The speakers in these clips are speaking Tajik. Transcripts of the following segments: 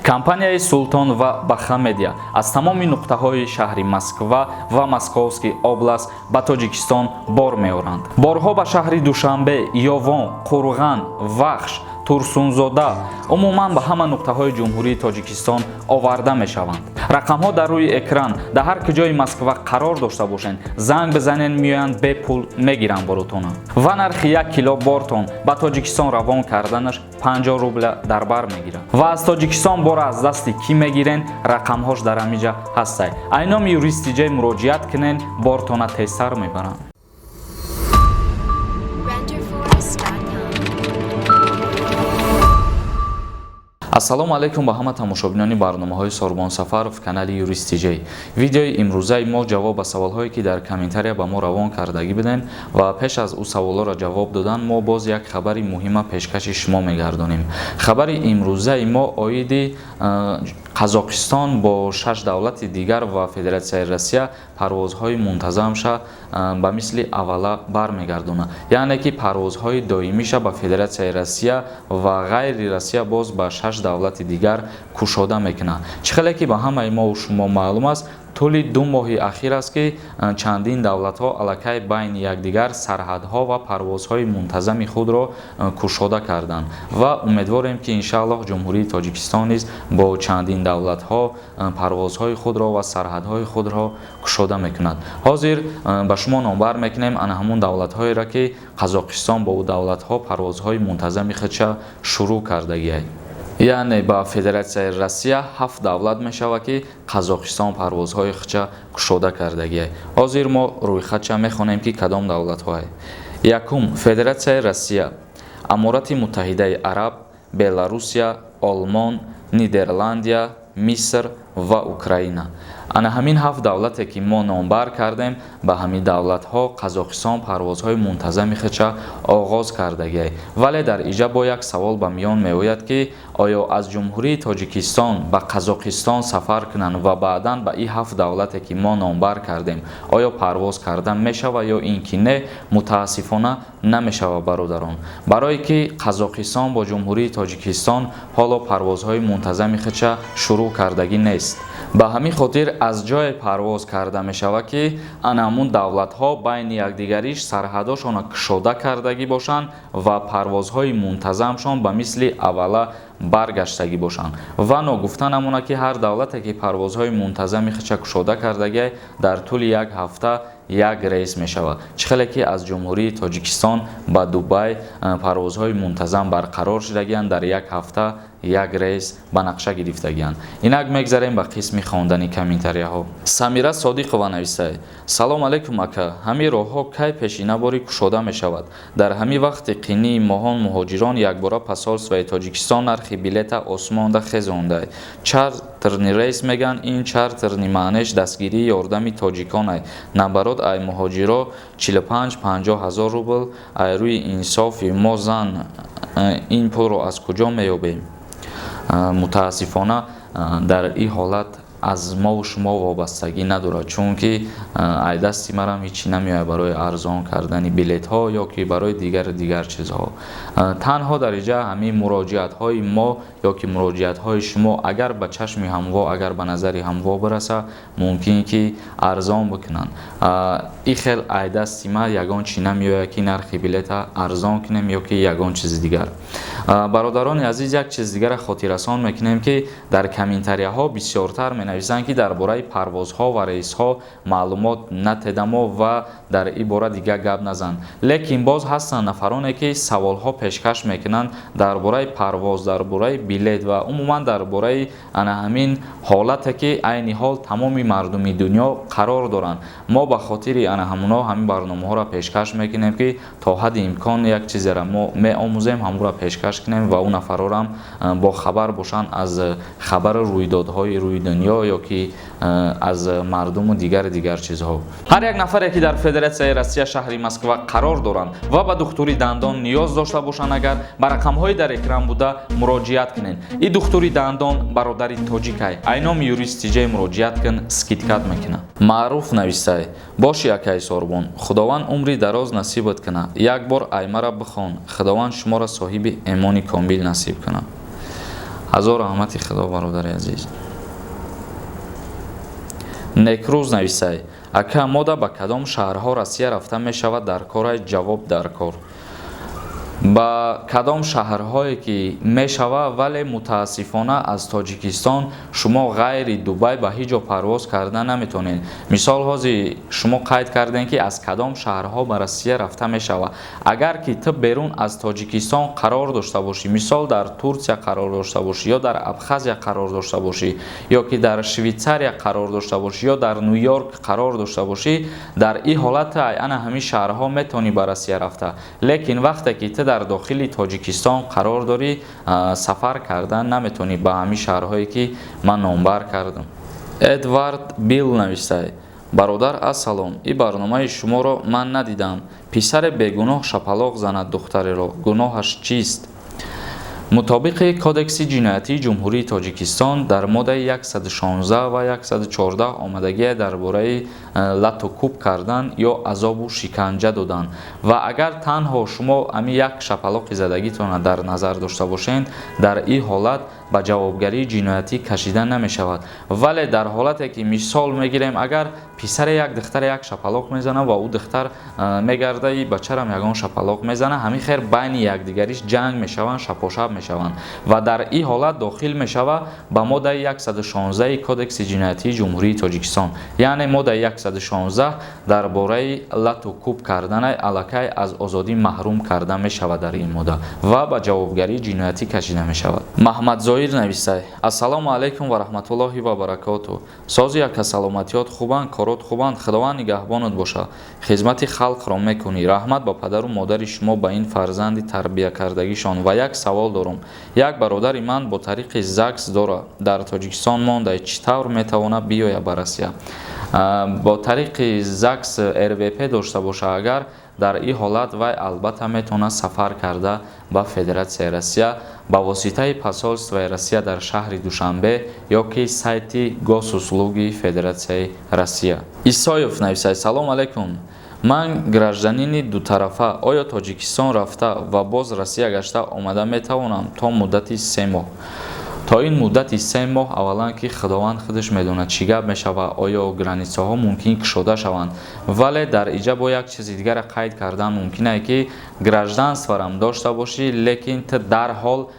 Компанияи Султон ва Баха Медиа аз тамоми нуқтаҳои шаҳри Москва ва Московский област ба Тоҷикистон бор меоранд. Борҳо ба шаҳри Душанбе, Ёвон, Қурған, Вахш, Турсунзода, умуман ба ҳама нуқтаҳои ҷумҳурии Тоҷикистон оварда мешаванд. Рақамҳо дар рӯи экран, дар ҳар куҷои Москва қарор дошта бошед, занг бизанед, меоянд, бепул мегиранд боротона. Ва нархи 1 кило бортон ба Тоҷикистон равон карданаш 50 рубля дар бар мегирад. Ва аз Тоҷикистон бора аз дасти кӣ мегирен, рақамҳош дар ҳамиҷа ҳастай. Айноми юристиҷаи муроҷиат кунен, бортона тезтар мебаранд. ассалому алайкум ба ҳама тамошобинони барномаҳои Сорбон Сафаров канали Юристиҷей. Видеои имрӯзаи мо ҷавоб ба саволҳое ки дар комментария ба мо равон кардагӣ биден ва пеш аз ӯ саволҳоро ҷавоб додан мо боз як хабари муҳима пешкаши шумо мегардонем. Хабари имрӯзаи мо оиди Қазоқистон бо 6 давлати дигар ва Федератсияи Россия парвозҳои мунтазамша ба мисли аввала бармегардона. Яъне ки парвозҳои доимиша ба Федератсияи Россия ва ғайри Россия боз ба 6 давлати дигар кушода мекунад. Чӣ хеле ки ба ҳамаи мо шумо маълум аст, тӯли 2 моҳи ахир аст ки чандин давлатҳо аллакай байни якдигар сарҳадҳо ва парвозҳои мунтазами худро кушода карданд ва умедворем ки иншааллоҳ ҷумҳурии Тоҷикистон низ бо чандин давлатҳо парвозҳои худро ва сарҳадҳои худро кушода мекунад. Ҳозир ба шумо номбар мекунем ана ҳамун давлатҳоеро ки Қазоқистон бо ӯ давлатҳо парвозҳои мунтазами худша шурӯъ кардагиаст. Яъне ба Федератсияи Россия 7 давлат мешавад ки Қазоқистон парвозҳои худша кушода кардагиаст. Ҳозир мо рӯйхатша мехонем ки кадом давлатҳоe. Якум Федератсияи Россия, Аморати Муттаҳидаи Араб, Беларусия, Олмон, Нидерландия, Миср ва Украина. Ана ҳамин 7 давлате ки мо номбар кардем, ба ҳамин давлатҳо Қазоқистон парвозҳои мунтазами худша оғоз кардагиаст. Вале дар иҷа бо як савол ба миён меояд ки оё аз ҷумҳурии Тоҷикистон ба Қазоқистон сафар кунанд ва баъдан ба ин 7 давлате ки мо номбар кардем, оё парвоз кардан мешавад ё ин ки не? Мутаассифона намешавад бародарон. Барое ки Қазоқистон бо ҷумҳурии Тоҷикистон ҳоло парвозҳои мунтазами худша шурӯъ кардагӣ нест. Ба ҳамин хотир аз ҷое парвоз карда мешавад ки ана ҳамун давлатҳо байни якдигариш сарҳадошона кушода кардагӣ бошанд ва парвозҳои мунтазамшон ба мисли аввала баргаштагӣ бошанд. Ва ногуфта намона ки ҳар давлате ки парвозҳои мунтазами худша кушода кардагиаст, дар тӯли як ҳафта як рейс мешавад. Чӣ хеле ки аз ҷумҳурии Тоҷикистон ба Дубай парвозҳои мунтазам барқарор шудагианд, дар як ҳафта як рейс ба нақша гирифтагианд. Инак мегзарем ба қисми хондани комментарияҳо. Самира Содиқова нависад: салом алайкум ака, ҳамин роҳҳо кай пешина бори кушода мешавад? Дар ҳамин вақти қинии моҳон муҳоҷирон якбора посолствои Тоҷикистон нархи билета осмонда хезондаанд. Чартерни рейс меган, ин чартерни маънеш дастгирии ёрдами тоҷикон аст. Набарод ай муҳоҷиро 45-50 ҳазор рубл. Ай рӯи инсофи мо зан ин пулро аз куҷо меёбем? Мутаассифона дар ин ҳолат аз мову шумо вобастагӣ надорад, чунки ай дасти марам ҳичи намеояд барои арзон кардани билетҳо ё ки барои дигар чизҳо. Танҳо дар иҷа ҳамин муроҷиатҳои мо ё ки муроҷиатҳои шумо агар ба чашми ҳамво, агар ба назари ҳамво бираса, мумкин ки арзон бикунанд. Ин хел ай дасти ма ягон чи намеояд ки нархи билета арзон кунем ё ки ягон чизи дигар. Бародарони азиз, як чиз дигара хотиррасон мекунем ки дар комментарияҳо бисёртар менависанд ки дар бораи парвозҳо ва рейсҳо маълумот натедамо ва дар ин бора дигар гап назан. Лекин боз ҳастанд нафароне ки саволҳо пешкаш мекунанд дар бораи парвоз, дар бораи билет ва умуман дар бораи ана ҳамин ҳолате ки айни ҳол тамоми мардуми дунё қарор доранд. Мо ба хотири ана ҳамуно ҳамин барномаҳоро пешкаш мекунем ки то ҳадди имкон як чизеро мо меомӯзем, ҳамуро пешкаш кунем ва ӯ нафарорам бо хабар бошанд аз хабари рӯйдодҳои рӯи дунё ё ки аз мардуму дигар чизҳо. Ҳар як нафаре ки дар Федератсияи Россия шаҳри Москва қарор доранд ва ба духтури дандон ниёз дошта бошанд, агар ба рақамҳои дар экран буда муроҷиат кунед. И духтури дандон бародари тоҷикай. Айноми юристиҷаи муроҷиат кун, скидкат мекунад. Маъруф навистай: боши акай Сорбон, худованд умри дароз насибат кунад. Як бор ай мара бихон, худованд шуморо соҳиби эмони комил насиб кунад. ҳазор раҳмати худо бародари азиз. некрӯз нависай: ака мода ба кадом шаҳрҳо Россия рафта мешавад дар кораи ҷавоб дар кор? ба кадом шаҳрҳое ки мешава, вале мутаассифона аз Тоҷикистон шумо ғайри Дубай ба ҳеҷ ҷо парвоз карда наметонед. Мисол ҳозир шумо қайд кардем ки аз кадом шаҳрҳо ба Россия рафта мешава. Агар ки ту берун аз Тоҷикистон қарор дошта бошӣ, мисол дар Турсия қарор дошта бошӣ, ё дар Абхазия қарор дошта бошӣ, ё ки дар Швейтсария қарор дошта бошӣ, ё дар Нью-Йорк қарор дошта бошӣ, дар ин ҳолат ана ҳамин шаҳрҳо метавонӣ ба Россия рафта. Лекин вақте ки ту дар дохили Тоҷикистон қарор дорӣ, сафар кардан наметавонӣ ба ҳамин шаҳрҳое ки ман номбар кардам. Эдвард Билл навистай: бародар ассалом, ин барномаи шуморо ман надидам. Писаре бегуноҳ шапалоқ занад духтареро, гуноҳаш чист? мутобиқи кодекси ҷиноятии ҷумҳурии Тоҷикистон дар моддаи 116 ва 114 омадагие дар бораи лату кӯб кардан ё азобу шиканҷа додан ва агар танҳо шумо ами як шапалоқи задагитона дар назар дошта бошед, дар ин ҳолат ба ҷавобгарии ҷиноятӣ кашида намешавад. Вале дар ҳолате ки мисол мегирем, агар писаре як духтаре як шапалоқ мезана ва ӯ духтар мегарда и бачарам ягон шапалоқ мезана, ҳамин хер байни якдигариш ҷанг мешаванд, шапошап мешаванд ва дар ин ҳолат дохил мешава ба моддаи 116 кодекси ҷиноятии ҷумҳурии Тоҷикистон. Яъне моддаи 116 дар бораи лату кӯб карданай аллакай аз озодӣ маҳрум карда мешавад дар ин модда ва ба ҷавобгарии ҷиноятӣ кашида мешавад. Маҳмад Зоир навистай: ассалому алайкум ва раҳматуллоҳи ва баракату. Сози яка саломатиёт хубанд, корот хубанд, худованд нигаҳбонат боша. Хизмати халқро мекунӣ. Раҳмат ба падару модари шумо ба ин фарзанди тарбиякардагишон. Ва як савол дорам. Як бародари ман бо тариқи ЗАГС дора дар Тоҷикистон монда, чӣ тавр метавонад биёяд ба Россия? Бо тариқи ЗАГС РВП дошта боша агар, дар ин ҳолат вай албатта метавонад сафар карда ба Федератсияи Россия ба воситаи посолствои Россия дар шаҳри Душанбе ё ки сайти госуслуги Федератсияи Россия. Исоев нависай: салом алайкум. ман гражданини дутарафа, оё Тоҷикистон рафта ва боз Россия гашта омада метавонам то муддати 3 моҳ? То ин муддати 3 моҳ аввалан ки худованд худаш медонад чӣ гап мешава, оё границаҳо мумкин кушода шаванд. Вале дар иҷа бо як чизи дигара қайд кардан мумкин аст ки гражданстварам дошта бошӣ, лекин ту дарҳол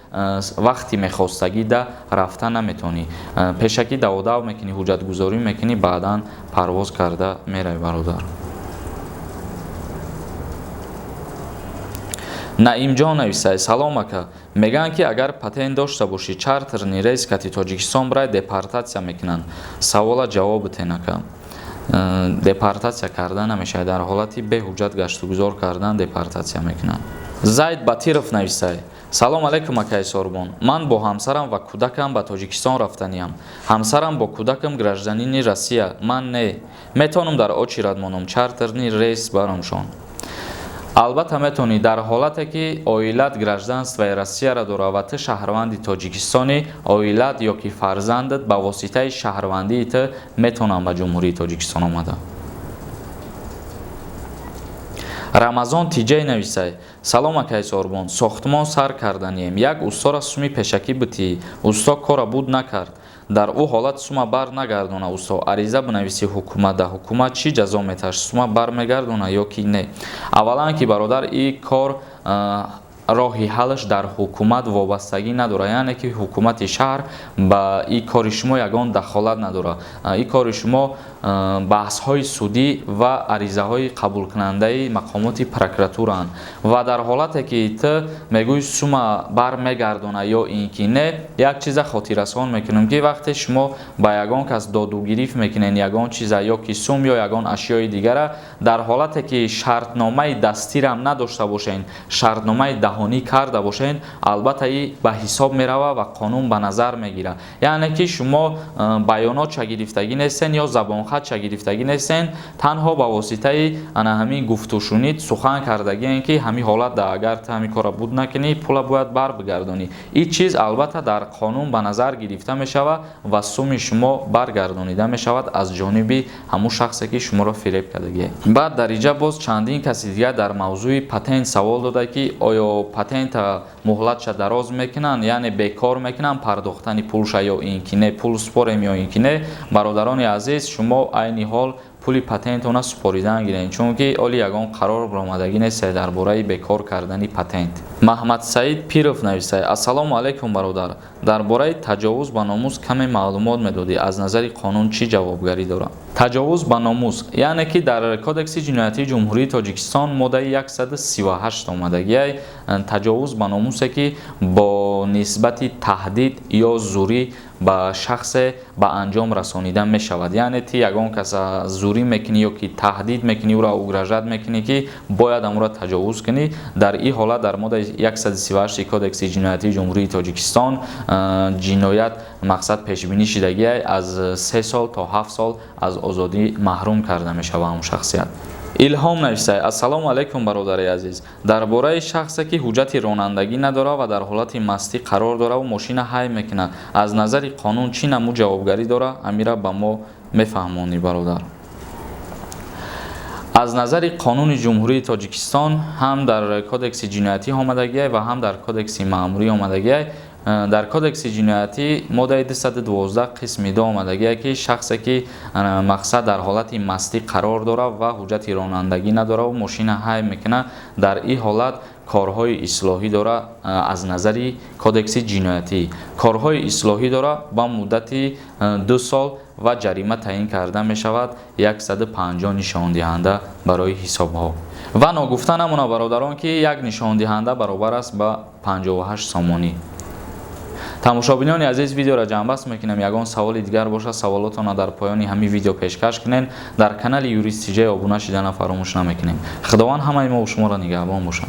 вақти мехостагида рафта наметонӣ. Пешакӣ даводав мекунӣ, ҳуҷҷатгузорӣ мекунӣ, баъдан парвоз карда мерави бародар. Наимҷон нависай: салом ака. Мегӯянд ки агар патент дошта бошӣ, чартерни рейс кати Тоҷикистон барои депортатсия мекунанд. Савола ҷавобитен ака. Депортатсия карда намешавад, дар ҳолати беҳуҷҷат гаштугузор кардан депортатсия мекунанд. Зайд Батиров нависай: салом алайкум акаи Сорбон. Ман бо ҳамсарам ва кӯдакам ба Тоҷикистон рафтаниям. Ҳамсарам бо кӯдакам гражданини Россия, ман не. Метавонам дар очирад монам, чартерни рейс барамшон. албатта метавонӣ дар ҳолате ки оилат гражданствои Россияро дора ва ту шаҳрванди Тоҷикистони, оилат ё ки фарзандат ба воситаи шаҳрвандии ту метавонанд ба ҷумҳурии Тоҷикистон омада. Рамазон Тиҷей нависай: салом акаи Сорбон. Сохтмон сар карданием. Як устора суми пешакӣ битӣ. Усто кора буд накард. Дар ӯ ҳолат сума бар нагардона усто. Ариза бинависи ҳукумат, да ҳукумат чӣ ҷазо меташ? Сума бар мегардона ё ки не? Аввалан ки бародар ин кор роҳи ҳалаш дар ҳукумат вобастагӣ надорад, яъне ки ҳукумати шаҳр ба ин кори шумо ягон дахолат надорад. Ин кори шумо баҳсҳои судӣ ва аризаҳои қабулкунандаи мақомоти прокуратураанд ва дар ҳолате ки ту мегӯӣ сума бар мегардона ё ин ки не, як чиза хотиррасон мекунем ки вақте шумо ба ягон кас доду гирифт мекунед ягон чиза ё ки сум ё ягон ашёи дигара, дар ҳолате ки шартномаи дастирам надошта бошед, шартномаи даҳонӣ карда бошед, албатта ин ба ҳисоб мерава ва қонун ба назар мегирад. Яъне ки шумо баёнот шагирифтагӣ нестен ё забонхат шагирифтагӣ нестен, танҳо ба воситаи ана ҳамин гуфтушунид сухан кардагиен ки ҳамин ҳолат да агар ту ҳамин кора буд накунӣ, пула бояд бар бигардонӣ. Ин чиз албатта дар қонун ба назар гирифта мешавад ва суми шумо баргардонида мешавад аз ҷониби ҳамун шахсе ки шуморо фиреб кардагиест. Баъд дар иҷа боз чандин каси дигар дар мавзӯи патент савол дода ки оё патент муҳлатша дароз мекунанд, яъне бекор мекунанд, пардохтани пулша ё ин ки не, пул спорем ё ин ки не. Бародарони азиз, шумо айни ҳол пули патентона супоридан гиред, чунки оли ягон қарор баромадаги нест дар бораи бекор кардани патент. Маҳмад Саид Пиров нависад: ассалому алайкум бародар, дар бораи таҷовуз ба номус каме маълумот медодӣ, аз назари қонун чӣ ҷавобгарӣ дорад? Таҷовуз ба номус яъне ки дар кодекси ҷиноятии ҷумҳурии Тоҷикистон моддаи 138 омадагиай таҷовуз ба номусе ки бо нисбати таҳдид ё зурӣ ба шахсе ба анҷом расонида мешавад. Яъне ти ягон каса зурӣ мекунӣ ё ки таҳдид мекунӣ, ӯро угражат мекунӣ ки бояд амро таҷовуз кунӣ. Дар ин ҳолат дар моддаи 138 кодекси ҷиноятии ҷумҳурии Тоҷикистон ҷиноят мақсад пешбинӣ шудагиай аз 3 сол то 7 сол аз озодӣ маҳрум карда мешавад он шахсият. Илҳом нависад: ассалому алайкум бародари азиз, дар бораи шахсе ки ҳуҷҷати ронандагӣ надорад ва дар ҳолати мастӣ қарор дорад ва мошина ҳай мекунад, аз назари қонун чӣ намуд ҷавобгарӣ дорад? Амира ба мо мефаҳмонӣ бародар. аз назари қонуни ҷумҳурии Тоҷикистон ҳам дар кодекси ҷиноятӣ омадагиай ва ҳам дар кодекси маъмурӣ омадагиай. дар кодекси ҷиноятӣ моддаи 212 қисми 2 омадагиай ки шахсе ки мақсад дар ҳолати мастӣ қарор дорад ва ҳуҷҷати ронандагӣ надорад ва мошина ҳай мекунад, дар ин ҳолат корҳои ислоҳӣ дорад. аз назари кодекси ҷиноятӣ корҳои ислоҳӣ дорад ба муддати 2 сол ва ҷарима таъин карда мешавад 150 нишондиҳанда барои ҳисобҳо. ва ногуфта намонад бародарон ки як нишондиҳанда баробар аст ба 58 сомонӣ. тамошобинони азиз, видеоро ҷамъбаст мекунем. ягон саволи дигар бошад, саволотона дар поёни ҳамин видео пешкаш кунед. дар канали Юрист TJ обуна шудана фаромӯш намекунем. худованд ҳамаи мо ва шуморо нигаҳбон бошад.